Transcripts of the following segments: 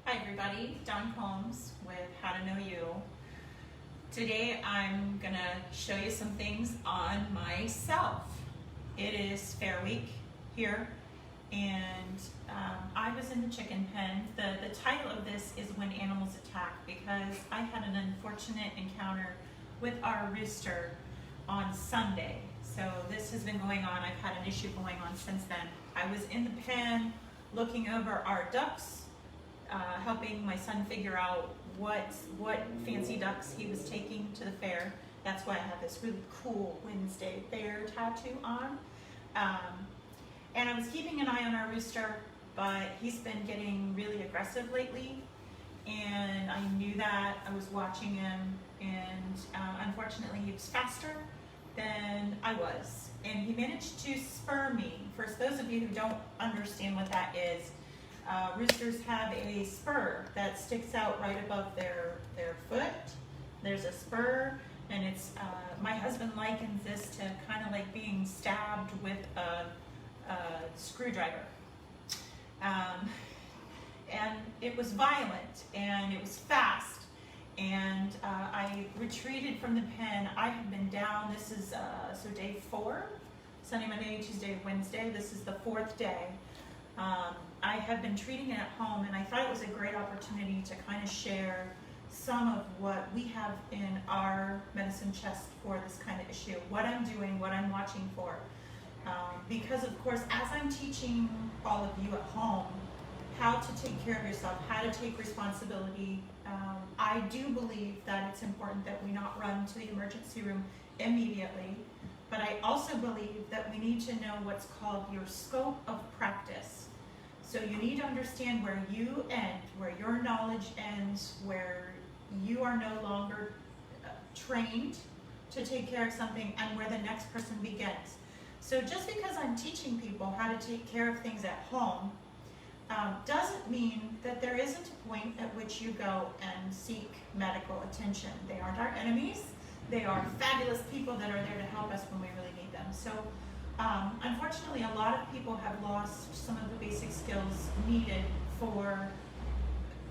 Hi everybody, Dawn Combs with How to Know You. Today I'm gonna show you some things on myself. It is Fair Week here and I was in the chicken pen. The title of this is When Animals Attack because I had an unfortunate encounter with our rooster on Sunday. So this has been going on. I've had an issue going on since then. I was in the pen looking over our ducks, helping my son figure out what fancy ducks he was taking to the fair. That's why I have this really cool Wednesday Fair tattoo on. And I was keeping an eye on our rooster, but he's been getting really aggressive lately. And I knew that. I was watching him, and unfortunately he was faster than I was. And he managed to spur me. For those of you who don't understand what that is, roosters have a spur that sticks out right above their foot. There's a spur, and it's my husband likens this to kind of like being stabbed with a screwdriver. And it was violent, and it was fast, and I retreated from the pen. I have been down, this is so day 4, Sunday, Monday, Tuesday, Wednesday. This is the 4th day. I have been treating it at home, and I thought it was a great opportunity to kind of share some of what we have in our medicine chest for this kind of issue, what I'm doing, what I'm watching for. Because of course, as I'm teaching all of you at home how to take care of yourself, how to take responsibility, I do believe that it's important that we not run to the emergency room immediately, but I also believe that we need to know what's called your scope of practice. So you need to understand where you end, where your knowledge ends, where you are no longer trained to take care of something, and where the next person begins. So just because I'm teaching people how to take care of things at home doesn't mean that there isn't a point at which you go and seek medical attention. They aren't our enemies. They are fabulous people that are there to help us when we really need them. So unfortunately, a lot of people have lost some of the basic skills needed for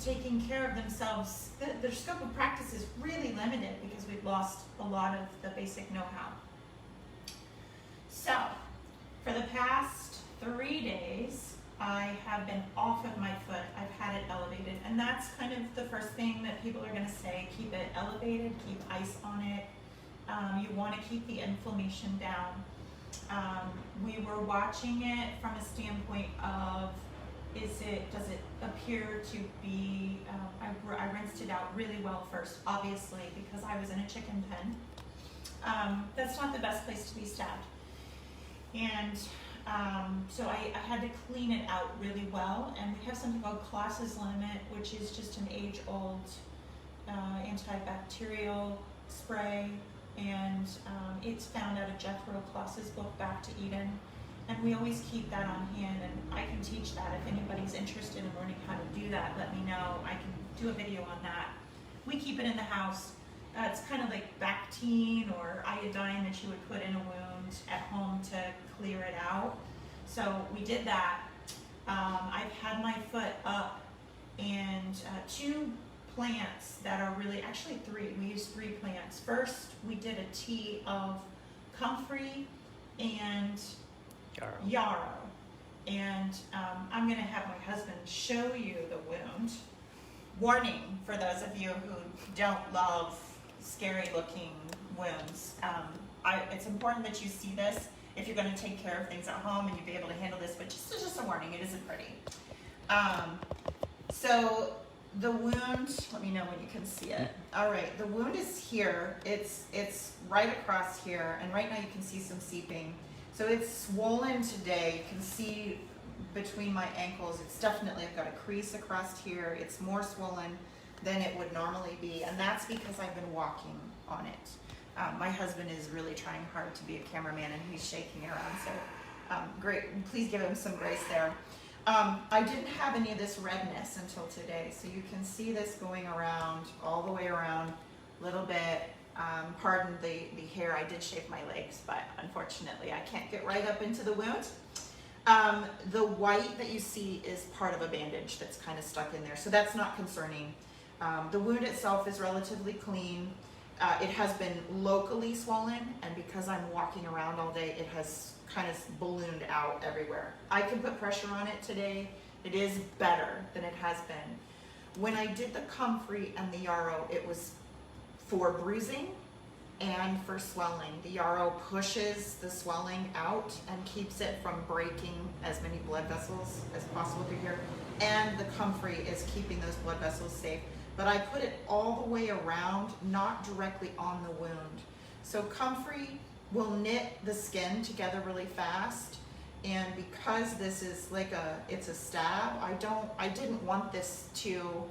taking care of themselves. Their scope of practice is really limited because we've lost a lot of the basic know-how. So, for the past 3 days, I have been off of my foot. I've had it elevated, and that's kind of the first thing that people are going to say. Keep it elevated, keep ice on it. You want to keep the inflammation down. We were watching it from a standpoint of, does it appear to be, I rinsed it out really well first, obviously, because I was in a chicken pen. That's not the best place to be stabbed. And so I had to clean it out really well, and we have something called Claus's Limit, which is just an age-old antibacterial spray, and it's found out of Jethro Claus's book, Back to Eden, and we always keep that on hand, and I can teach that. If anybody's interested in learning how to do that, let me know. I can do a video on that. We keep it in the house. It's kind of like Bactine or iodine that you would put in a wound at home to clear it out. So we did that. I've had my foot up, and 2 plants that are really, actually 3. We used 3 plants. First, we did a tea of comfrey and yarrow. And I'm going to have my husband show you the wound. Warning for those of you who don't love scary looking wounds. It's important that you see this if you're going to take care of things at home and you'll be able to handle this, but just a warning, it isn't pretty. So the wound, let me know when you can see it. All right, the wound is here. It's right across here, and right now you can see some seeping. So it's swollen today. You can see between my ankles, it's definitely, I've got a crease across here. It's more swollen than it would normally be, and that's because I've been walking on it. My husband is really trying hard to be a cameraman, and he's shaking it around, so great. Please give him some grace there. I didn't have any of this redness until today, so you can see this going around, all the way around, a little bit. Pardon the hair, I did shave my legs, but unfortunately I can't get right up into the wound. The white that you see is part of a bandage that's kind of stuck in there, so that's not concerning. The wound itself is relatively clean. It has been locally swollen, and because I'm walking around all day, it has kind of ballooned out everywhere. I can put pressure on it today. It is better than it has been. When I did the comfrey and the yarrow, it was for bruising and for swelling. The yarrow pushes the swelling out and keeps it from breaking as many blood vessels as possible through here. And the comfrey is keeping those blood vessels safe. But I put it all the way around, not directly on the wound. So comfrey will knit the skin together really fast. And because this is like it's a stab, I didn't want this to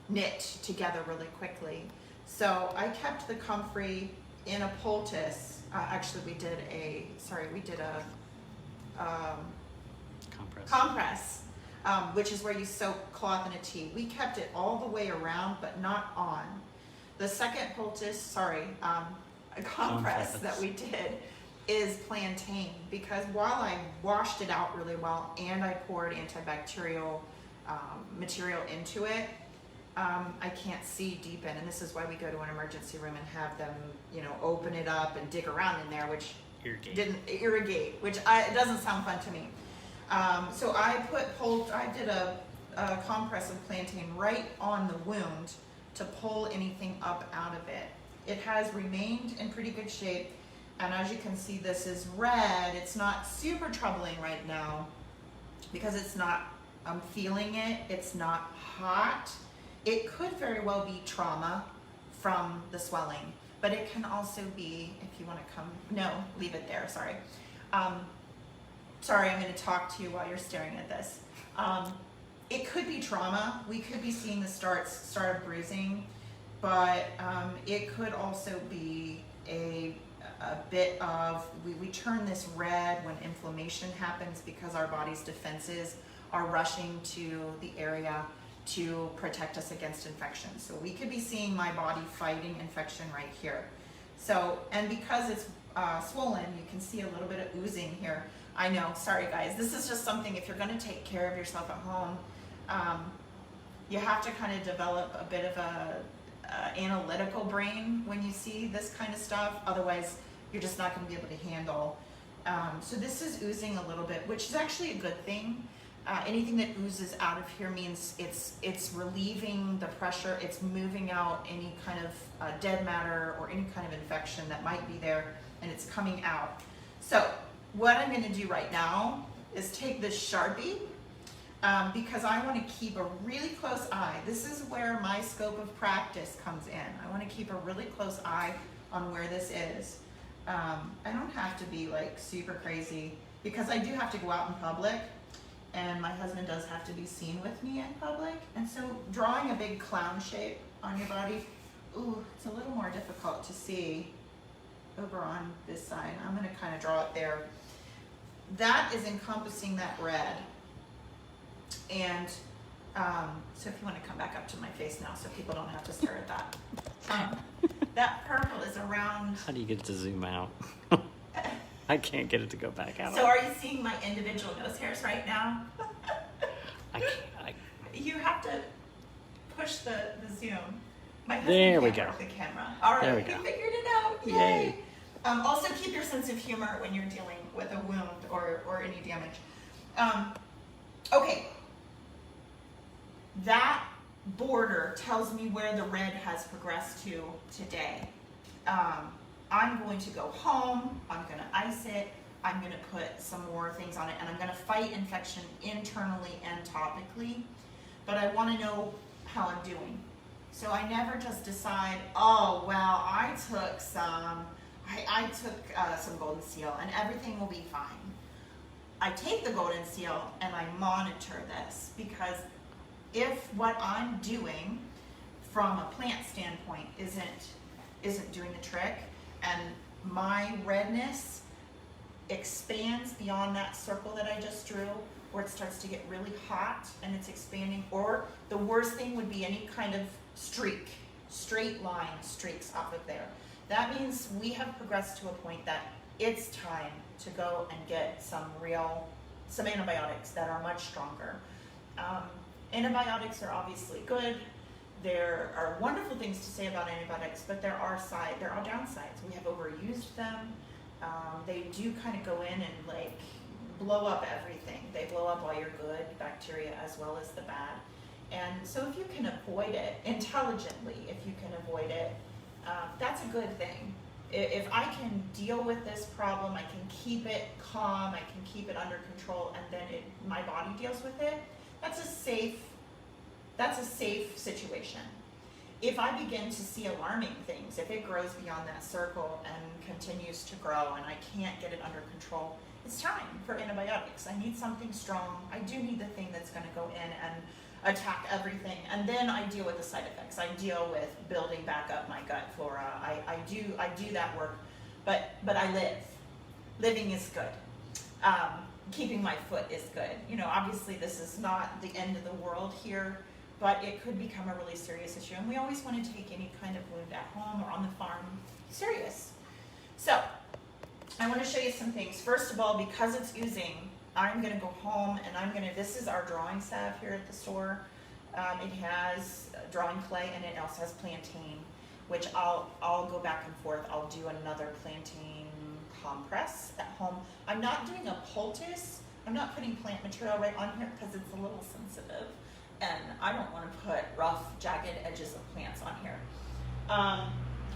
knit together really quickly. So I kept the comfrey in a poultice. Actually, we did a compress, which is where you soak cloth in a tea. We kept it all the way around, but not on. The second poultice, a compress that we did is plantain, because while I washed it out really well and I poured antibacterial material into it, I can't see deep in, and this is why we go to an emergency room and have them, open it up and dig around in there, which didn't irrigate, which it doesn't sound fun to me. So I did a compress of plantain right on the wound to pull anything up out of it. It has remained in pretty good shape, and as you can see, this is red. It's not super troubling right now because I'm feeling it. It's not hot. It could very well be trauma from the swelling, but it can also be, if you want to leave it there, sorry. Sorry, I'm going to talk to you while you're staring at this. It could be trauma. We could be seeing the start of bruising, but it could also be a bit of, we turn this red when inflammation happens because our body's defenses are rushing to the area to protect us against infection. So we could be seeing my body fighting infection right here. So, and because it's swollen, you can see a little bit of oozing here. I know, sorry guys, this is just something, if you're gonna take care of yourself at home, you have to kind of develop a bit of a analytical brain when you see this kind of stuff. Otherwise, you're just not gonna be able to handle. So this is oozing a little bit, which is actually a good thing. Anything that oozes out of here means it's relieving the pressure, it's moving out any kind of dead matter or any kind of infection that might be there, and it's coming out. So what I'm gonna do right now is take this Sharpie, because I wanna keep a really close eye. This is where my scope of practice comes in. I wanna keep a really close eye on where this is. I don't have to be like super crazy, because I do have to go out in public, and my husband does have to be seen with me in public. And so drawing a big clown shape on your body, it's a little more difficult to see over on this side. I'm gonna kind of draw it there. That is encompassing that red. And so if you want to come back up to my face now so people don't have to stare at that. That purple is around. How do you get it to zoom out? I can't get it to go back out. So are you seeing my individual nose hairs right now? I can't. You have to push the zoom. My husband There we can't go. work the camera. All right, There we we go. figured it out. Yay. Also keep your sense of humor when you're dealing with a wound or any damage. Okay. That border tells me where the red has progressed to today. I'm going to go home, I'm going to ice it, I'm going to put some more things on it, and I'm going to fight infection internally and topically, but I want to know how I'm doing. So I never just decide, oh, well, I took some Golden Seal and everything will be fine. I take the Golden Seal and I monitor this, because if what I'm doing from a plant standpoint isn't doing the trick, and my redness expands beyond that circle that I just drew, or it starts to get really hot and it's expanding, or the worst thing would be any kind of straight line streaks off of there. That means we have progressed to a point that it's time to go and get some real some antibiotics that are much stronger. Antibiotics are obviously good. There are wonderful things to say about antibiotics, but there are downsides. We have overused them. They do kind of go in and like blow up everything. They blow up all your good bacteria as well as the bad. And so if you can avoid it intelligently, if you can avoid it, that's a good thing. If I can deal with this problem, I can keep it calm, I can keep it under control, and then my body deals with it, that's a safe situation. If I begin to see alarming things, if it grows beyond that circle and continues to grow and I can't get it under control, it's time for antibiotics. I need something strong. I do need the thing that's going to go in and attack everything, and then I deal with the side effects. I deal with building back up my gut flora. I do that work, but I live. Living is good. Keeping my foot is good. You know, obviously this is not the end of the world here, but it could become a really serious issue, and we always want to take any kind of wound at home or on the farm serious. So I want to show you some things. First of all, because it's oozing, I'm going to go home and this is our drawing salve here at the store. It has drawing clay and it also has plantain, which I'll go back and forth. I'll do another plantain compress at home. I'm not doing a poultice. I'm not putting plant material right on here because it's a little sensitive and I don't want to put rough, jagged edges of plants on here.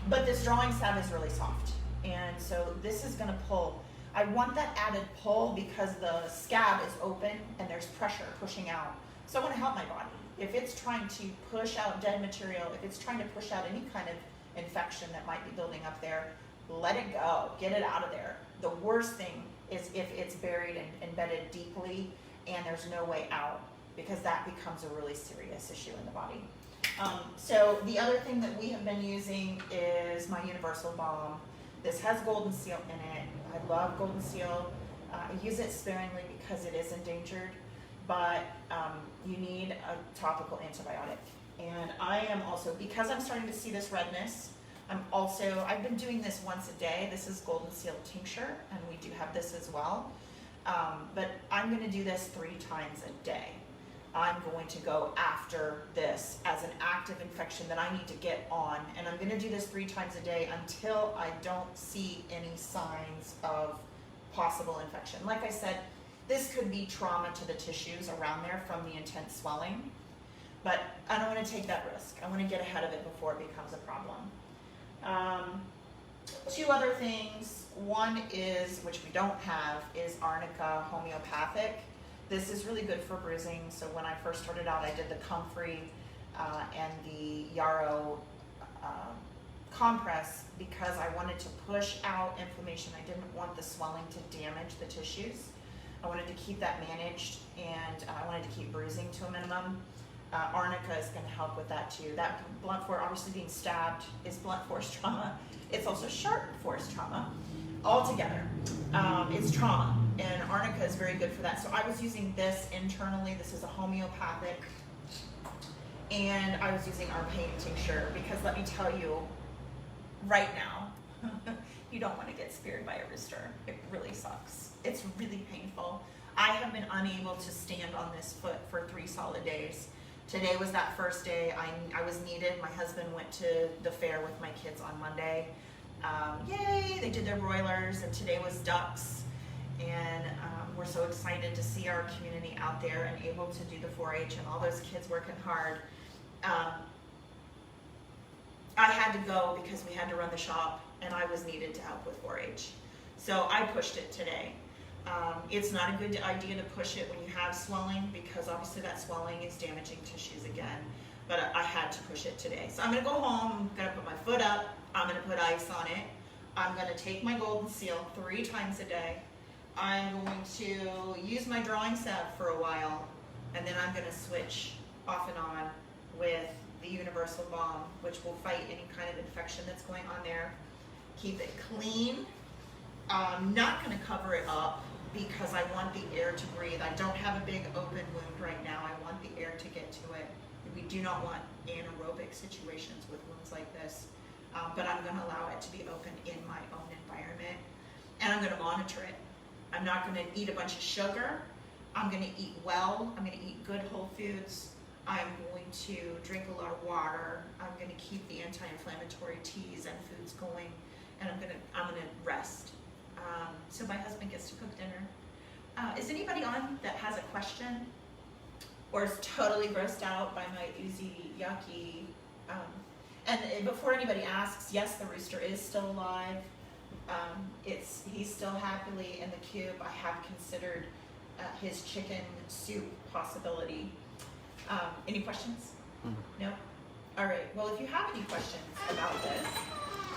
But this drawing salve is really soft, and so this is going to pull. I want that added pull because the scab is open and there's pressure pushing out. So I want to help my body. If it's trying to push out dead material, if it's trying to push out any kind of infection that might be building up there, let it go, get it out of there. The worst thing is if it's buried and embedded deeply and there's no way out, because that becomes a really serious issue in the body. So the other thing that we have been using is my universal balm. This has golden seal in it. I love golden seal. I use it sparingly because it is endangered, but you need a topical antibiotic. And I am also, because I'm starting to see this redness, I've been doing this once a day. This is golden seal tincture, and we do have this as well. But I'm gonna do this 3 times a day. I'm going to go after this as an active infection that I need to get on, and I'm going to do this 3 times a day until I don't see any signs of possible infection. Like I said, this could be trauma to the tissues around there from the intense swelling, but I don't want to take that risk. I want to get ahead of it before it becomes a problem. 2 other things. One is, which we don't have, is Arnica homeopathic. This is really good for bruising. So when I first started out, I did the comfrey and the yarrow compress because I wanted to push out inflammation. I didn't want the swelling to damage the tissues. I wanted to keep that managed, and I wanted to keep bruising to a minimum. Arnica is going to help with that too. That blunt force, obviously being stabbed, is blunt force trauma. It's also sharp force trauma. Altogether, it's trauma, and Arnica is very good for that. So I was using this internally. This is a homeopathic, and I was using our pain tincture because let me tell you, right now, you don't want to get speared by a rooster. It really sucks. It's really painful. I have been unable to stand on this foot for 3 solid days. Today was that first day. I was needed. My husband went to the fair with my kids on Monday. Yay, they did their broilers, and today was ducks, and we're so excited to see our community out there and able to do the 4-H and all those kids working hard. I had to go because we had to run the shop and I was needed to help with 4-H. So I pushed it today. It's not a good idea to push it when you have swelling because obviously that swelling is damaging tissues again, but I had to push it today. So I'm gonna go home, I'm gonna put my foot up, I'm gonna put ice on it. I'm gonna take my golden seal 3 times a day. I'm going to use my drawing salve for a while, and then I'm gonna switch off and on with the universal balm, which will fight any kind of infection that's going on there. Keep it clean. I'm not gonna cover it up because I want the air to breathe. I don't have a big open wound right now. I want the air to get to it. We do not want anaerobic situations with wounds like this. But I'm going to allow it to be open in my own environment, and I'm going to monitor it. I'm not going to eat a bunch of sugar. I'm going to eat well. I'm going to eat good whole foods. I'm going to drink a lot of water. I'm going to keep the anti-inflammatory teas and foods going, and I'm going to rest. So my husband gets to cook dinner. Is anybody on that has a question or is totally grossed out by my oozy, yucky? And before anybody asks, yes, the rooster is still alive. He's still happily in the coop. I have considered his chicken soup possibility. Any questions? No? All right. Well, if you have any questions about this,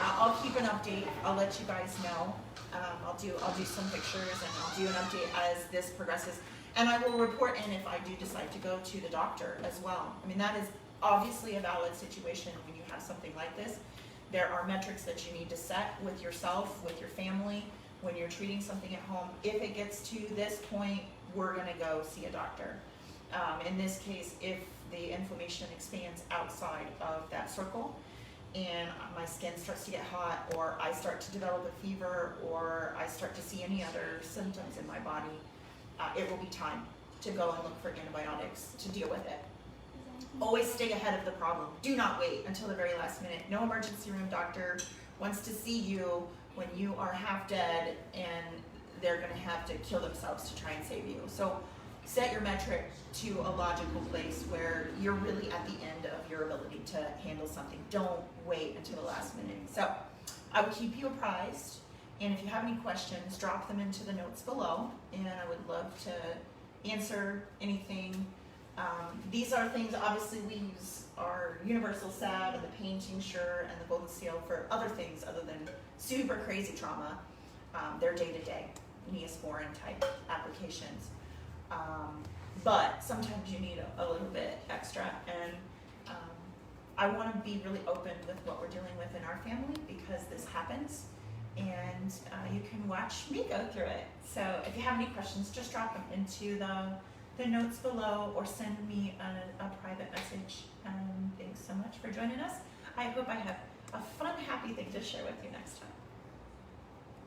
I'll keep an update. I'll let you guys know. I'll do some pictures and I'll do an update as this progresses. And I will report in if I do decide to go to the doctor as well. I mean, that is obviously a valid situation when you have something like this. There are metrics that you need to set with yourself, with your family, when you're treating something at home. If it gets to this point, we're gonna go see a doctor. In this case, if the inflammation expands outside of that circle and my skin starts to get hot, or I start to develop a fever, or I start to see any other symptoms in my body, it will be time to go and look for antibiotics to deal with it. Always stay ahead of the problem. Do not wait until the very last minute. No emergency room doctor wants to see you when you are half dead and they're gonna have to kill themselves to try and save you. So set your metric to a logical place where you're really at the end of your ability to handle something. Don't wait until the last minute. So I will keep you apprised, and if you have any questions, drop them into the notes below, and I would love to answer anything. These are things, obviously we use our universal salve and the pain tincture and the golden seal for other things other than super crazy trauma. They're day-to-day Neosporin type applications. But sometimes you need a little bit extra, and I want to be really open with what we're dealing with in our family because this happens, and you can watch me go through it. So if you have any questions, just drop them into the notes below or send me a private message. Thanks so much for joining us. I hope I have a fun, happy thing to share with you next time.